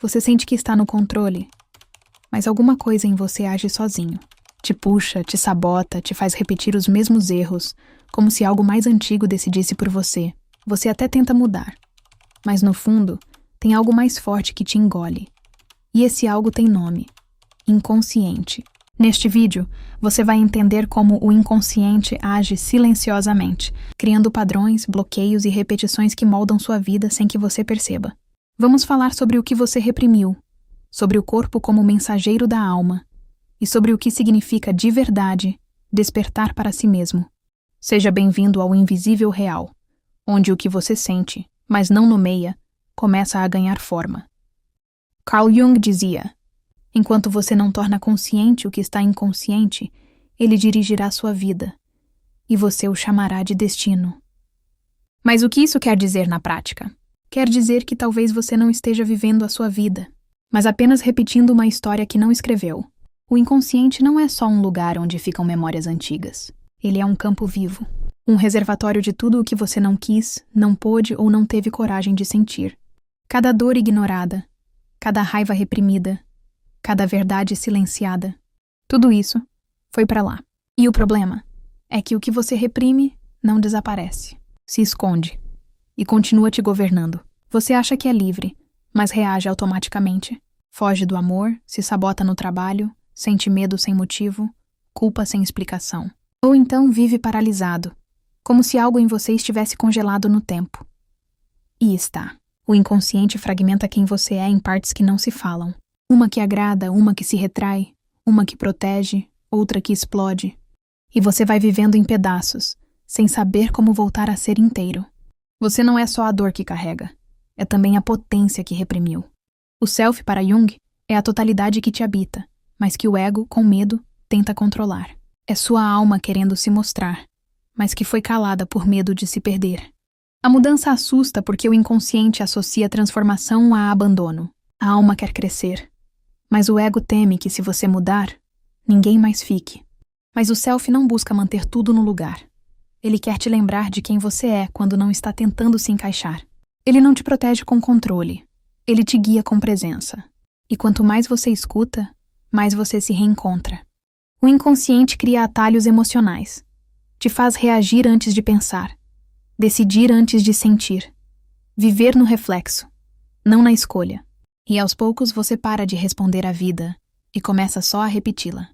Você sente que está no controle, mas alguma coisa em você age sozinho. Te puxa, te sabota, te faz repetir os mesmos erros, como se algo mais antigo decidisse por você. Você até tenta mudar, mas no fundo, tem algo mais forte que te engole. E esse algo tem nome: inconsciente. Neste vídeo, você vai entender como o inconsciente age silenciosamente, criando padrões, bloqueios e repetições que moldam sua vida sem que você perceba. Vamos falar sobre o que você reprimiu, sobre o corpo como mensageiro da alma e sobre o que significa de verdade despertar para si mesmo. Seja bem-vindo ao invisível real, onde o que você sente, mas não nomeia, começa a ganhar forma. Carl Jung dizia: enquanto você não torna consciente o que está inconsciente, ele dirigirá sua vida, e você o chamará de destino. Mas o que isso quer dizer na prática? Quer dizer que talvez você não esteja vivendo a sua vida, mas apenas repetindo uma história que não escreveu. O inconsciente não é só um lugar onde ficam memórias antigas. Ele é um campo vivo, um reservatório de tudo o que você não quis, não pôde ou não teve coragem de sentir. Cada dor ignorada, cada raiva reprimida, cada verdade silenciada, tudo isso foi para lá. E o problema é que o que você reprime não desaparece, se esconde e continua te governando. Você acha que é livre, mas reage automaticamente. Foge do amor, se sabota no trabalho, sente medo sem motivo, culpa sem explicação. Ou então vive paralisado, como se algo em você estivesse congelado no tempo. E está. O inconsciente fragmenta quem você é em partes que não se falam. Uma que agrada, uma que se retrai, uma que protege, outra que explode. E você vai vivendo em pedaços, sem saber como voltar a ser inteiro. Você não é só a dor que carrega, é também a potência que reprimiu. O self, para Jung, é a totalidade que te habita, mas que o ego, com medo, tenta controlar. É sua alma querendo se mostrar, mas que foi calada por medo de se perder. A mudança assusta porque o inconsciente associa transformação a abandono. A alma quer crescer, mas o ego teme que, se você mudar, ninguém mais fique. Mas o self não busca manter tudo no lugar. Ele quer te lembrar de quem você é quando não está tentando se encaixar. Ele não te protege com controle. Ele te guia com presença. E quanto mais você escuta, mais você se reencontra. O inconsciente cria atalhos emocionais. Te faz reagir antes de pensar. Decidir antes de sentir. Viver no reflexo, não na escolha. E aos poucos você para de responder à vida e começa só a repeti-la.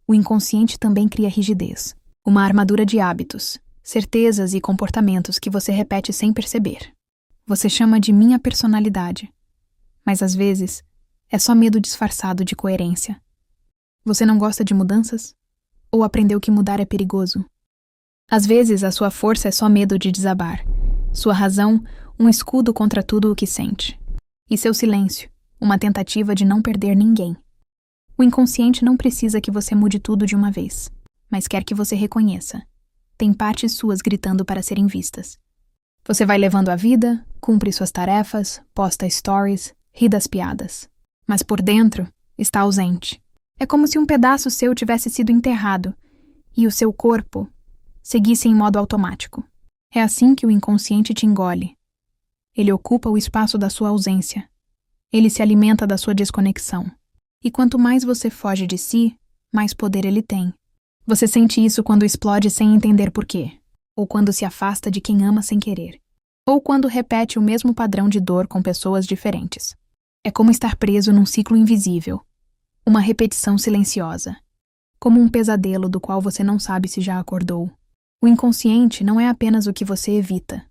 O inconsciente também cria rigidez. Uma armadura de hábitos, certezas e comportamentos que você repete sem perceber. Você chama de minha personalidade, mas às vezes é só medo disfarçado de coerência. Você não gosta de mudanças? Ou aprendeu que mudar é perigoso? Às vezes a sua força é só medo de desabar, sua razão, um escudo contra tudo o que sente. E seu silêncio, uma tentativa de não perder ninguém. O inconsciente não precisa que você mude tudo de uma vez, mas quer que você reconheça. Tem partes suas gritando para serem vistas. Você vai levando a vida, cumpre suas tarefas, posta stories, ri das piadas. Mas por dentro, está ausente. É como se um pedaço seu tivesse sido enterrado e o seu corpo seguisse em modo automático. É assim que o inconsciente te engole. Ele ocupa o espaço da sua ausência. Ele se alimenta da sua desconexão. E quanto mais você foge de si, mais poder ele tem. Você sente isso quando explode sem entender porquê, ou quando se afasta de quem ama sem querer, ou quando repete o mesmo padrão de dor com pessoas diferentes. É como estar preso num ciclo invisível, uma repetição silenciosa, como um pesadelo do qual você não sabe se já acordou. O inconsciente não é apenas o que você evita,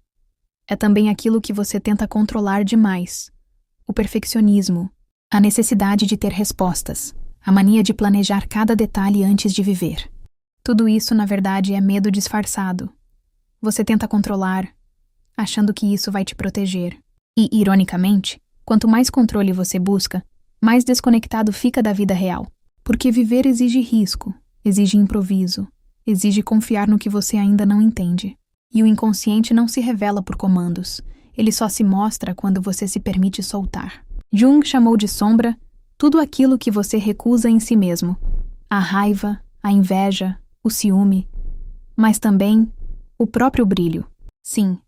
é também aquilo que você tenta controlar demais, o perfeccionismo, a necessidade de ter respostas, a mania de planejar cada detalhe antes de viver. Tudo isso, na verdade, é medo disfarçado. Você tenta controlar, achando que isso vai te proteger. E, ironicamente, quanto mais controle você busca, mais desconectado fica da vida real. Porque viver exige risco, exige improviso, exige confiar no que você ainda não entende. E o inconsciente não se revela por comandos, ele só se mostra quando você se permite soltar. Jung chamou de sombra tudo aquilo que você recusa em si mesmo. A raiva, a inveja, o ciúme, mas também o próprio brilho. Sim,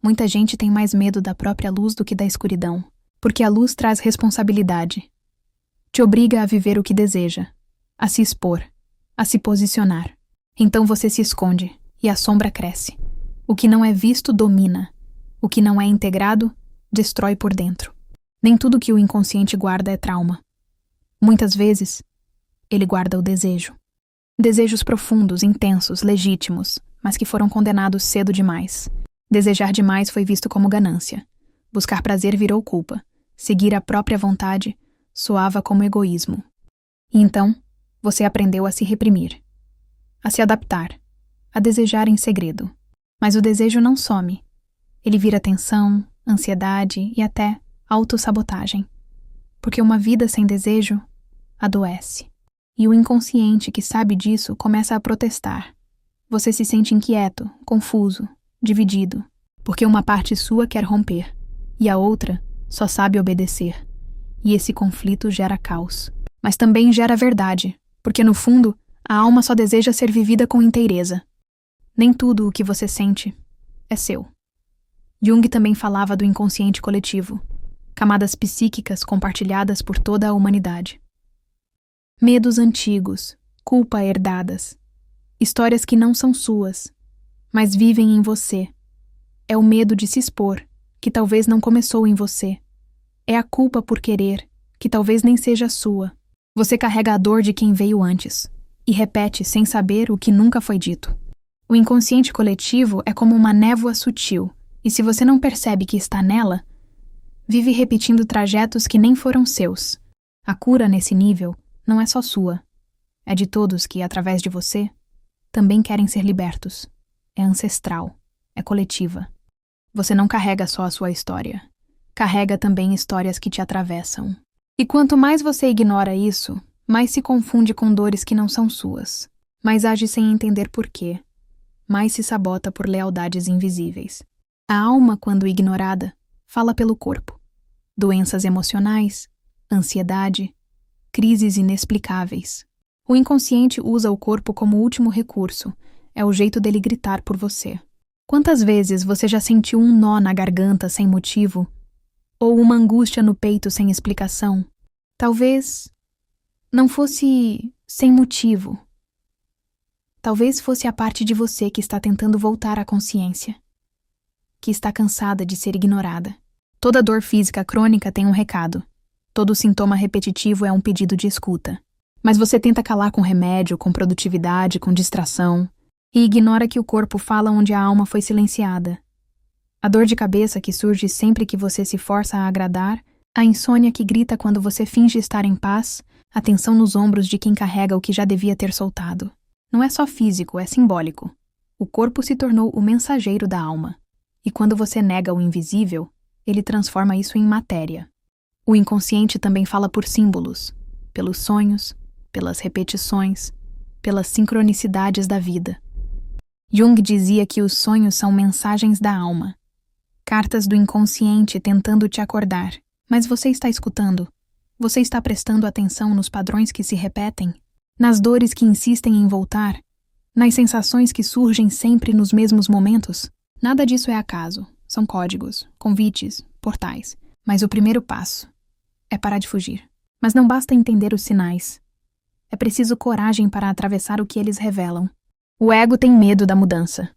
muita gente tem mais medo da própria luz do que da escuridão, Porque a luz traz responsabilidade. Te obriga a viver o que deseja, a se expor, a se posicionar. Então você se esconde e a sombra cresce. O que não é visto domina. O que não é integrado destrói por dentro. Nem tudo que o inconsciente guarda é trauma. Muitas vezes, ele guarda o desejo. Desejos profundos, intensos, legítimos, mas que foram condenados cedo demais. Desejar demais foi visto como ganância. Buscar prazer virou culpa. Seguir a própria vontade soava como egoísmo. E então, você aprendeu a se reprimir, a se adaptar, a desejar em segredo. Mas o desejo não some. Ele vira tensão, ansiedade e até autossabotagem. Porque uma vida sem desejo adoece. E o inconsciente que sabe disso começa a protestar. Você se sente inquieto, confuso, dividido, porque uma parte sua quer romper e a outra só sabe obedecer. E esse conflito gera caos. Mas também gera verdade, porque no fundo, a alma só deseja ser vivida com inteireza. Nem tudo o que você sente é seu. Jung também falava do inconsciente coletivo, camadas psíquicas compartilhadas por toda a humanidade. Medos antigos, culpa herdadas, histórias que não são suas, mas vivem em você. É o medo de se expor, que talvez não começou em você. É a culpa por querer, que talvez nem seja sua. Você carrega a dor de quem veio antes, e repete sem saber o que nunca foi dito. O inconsciente coletivo é como uma névoa sutil, e se você não percebe que está nela, vive repetindo trajetos que nem foram seus. A cura nesse nível não é só sua. É de todos que, através de você, também querem ser libertos. É ancestral, é coletiva. Você não carrega só a sua história. Carrega também histórias que te atravessam. E quanto mais você ignora isso, mais se confunde com dores que não são suas, mais age sem entender por quê, mais se sabota por lealdades invisíveis. A alma, quando ignorada, fala pelo corpo. Doenças emocionais, ansiedade, crises inexplicáveis. O inconsciente usa o corpo como último recurso, é o jeito dele gritar por você. Quantas vezes você já sentiu um nó na garganta sem motivo? Ou uma angústia no peito sem explicação? Talvez não fosse sem motivo. Talvez fosse a parte de você que está tentando voltar à consciência, que está cansada de ser ignorada. Toda dor física crônica tem um recado. Todo sintoma repetitivo é um pedido de escuta. Mas você tenta calar com remédio, com produtividade, com distração, e ignora que o corpo fala onde a alma foi silenciada. A dor de cabeça que surge sempre que você se força a agradar, a insônia que grita quando você finge estar em paz, a tensão nos ombros de quem carrega o que já devia ter soltado. Não é só físico, é simbólico. O corpo se tornou o mensageiro da alma. E quando você nega o invisível, ele transforma isso em matéria. O inconsciente também fala por símbolos, pelos sonhos, pelas repetições, pelas sincronicidades da vida. Jung dizia que os sonhos são mensagens da alma, cartas do inconsciente tentando te acordar. Mas você está escutando? Você está prestando atenção nos padrões que se repetem? Nas dores que insistem em voltar? Nas sensações que surgem sempre nos mesmos momentos? Nada disso é acaso. São códigos, convites, portais. Mas o primeiro passo é parar de fugir. Mas não basta entender os sinais. É preciso coragem para atravessar o que eles revelam. O ego tem medo da mudança.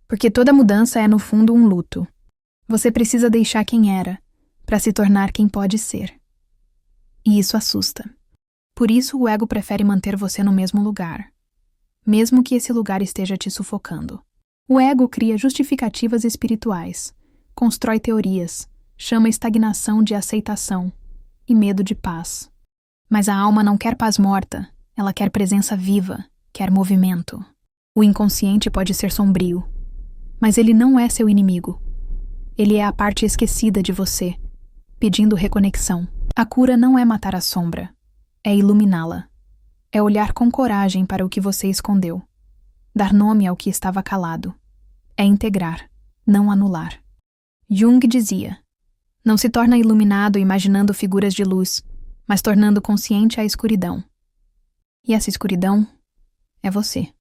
Porque toda mudança é, no fundo, um luto. Você precisa deixar quem era, para se tornar quem pode ser. E isso assusta. Por isso o ego prefere manter você no mesmo lugar, mesmo que esse lugar esteja te sufocando. O ego cria justificativas espirituais, constrói teorias, chama estagnação de aceitação e medo de paz. Mas a alma não quer paz morta, ela quer presença viva, quer movimento. O inconsciente pode ser sombrio, mas ele não é seu inimigo. Ele é a parte esquecida de você, pedindo reconexão. A cura não é matar a sombra, é iluminá-la. É olhar com coragem para o que você escondeu. Dar nome ao que estava calado. É integrar, não anular. Jung dizia: não se torna iluminado imaginando figuras de luz, mas tornando consciente a escuridão. E essa escuridão é você.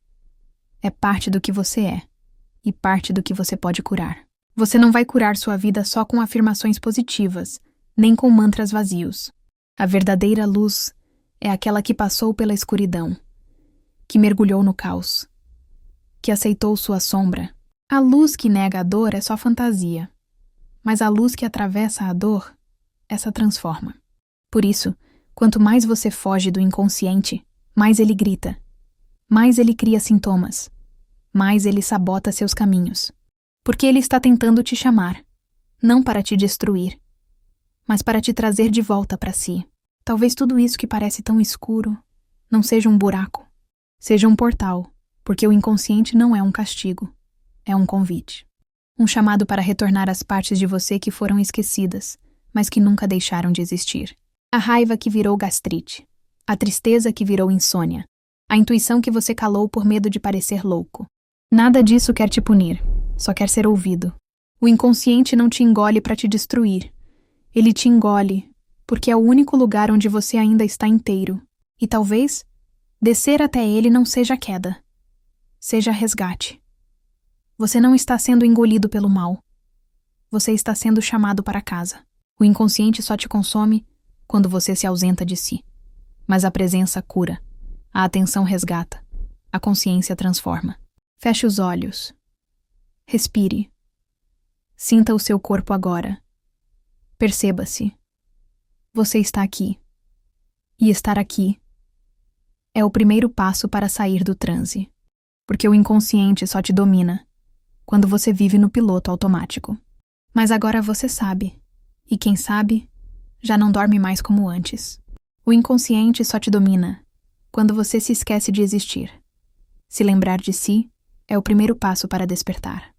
É parte do que você é, e parte do que você pode curar. Você não vai curar sua vida só com afirmações positivas, nem com mantras vazios. A verdadeira luz é aquela que passou pela escuridão, que mergulhou no caos, que aceitou sua sombra. A luz que nega a dor é só fantasia, mas a luz que atravessa a dor, essa transforma. Por isso, quanto mais você foge do inconsciente, mais ele grita, mais ele cria sintomas, mais ele sabota seus caminhos. Porque ele está tentando te chamar, não para te destruir, mas para te trazer de volta para si. Talvez tudo isso que parece tão escuro não seja um buraco, seja um portal, porque o inconsciente não é um castigo, é um convite. Um chamado para retornar às partes de você que foram esquecidas, mas que nunca deixaram de existir. A raiva que virou gastrite, a tristeza que virou insônia, a intuição que você calou por medo de parecer louco. Nada disso quer te punir, só quer ser ouvido. O inconsciente não te engole para te destruir. Ele te engole porque é o único lugar onde você ainda está inteiro. E talvez descer até ele não seja queda, seja resgate. Você não está sendo engolido pelo mal. Você está sendo chamado para casa. O inconsciente só te consome quando você se ausenta de si. Mas a presença cura, a atenção resgata, a consciência transforma. Feche os olhos. Respire. Sinta o seu corpo agora. Perceba-se. Você está aqui. E estar aqui é o primeiro passo para sair do transe. Porque o inconsciente só te domina quando você vive no piloto automático. Mas agora você sabe. E quem sabe, já não dorme mais como antes. O inconsciente só te domina quando você se esquece de existir. Se lembrar de si é o primeiro passo para despertar.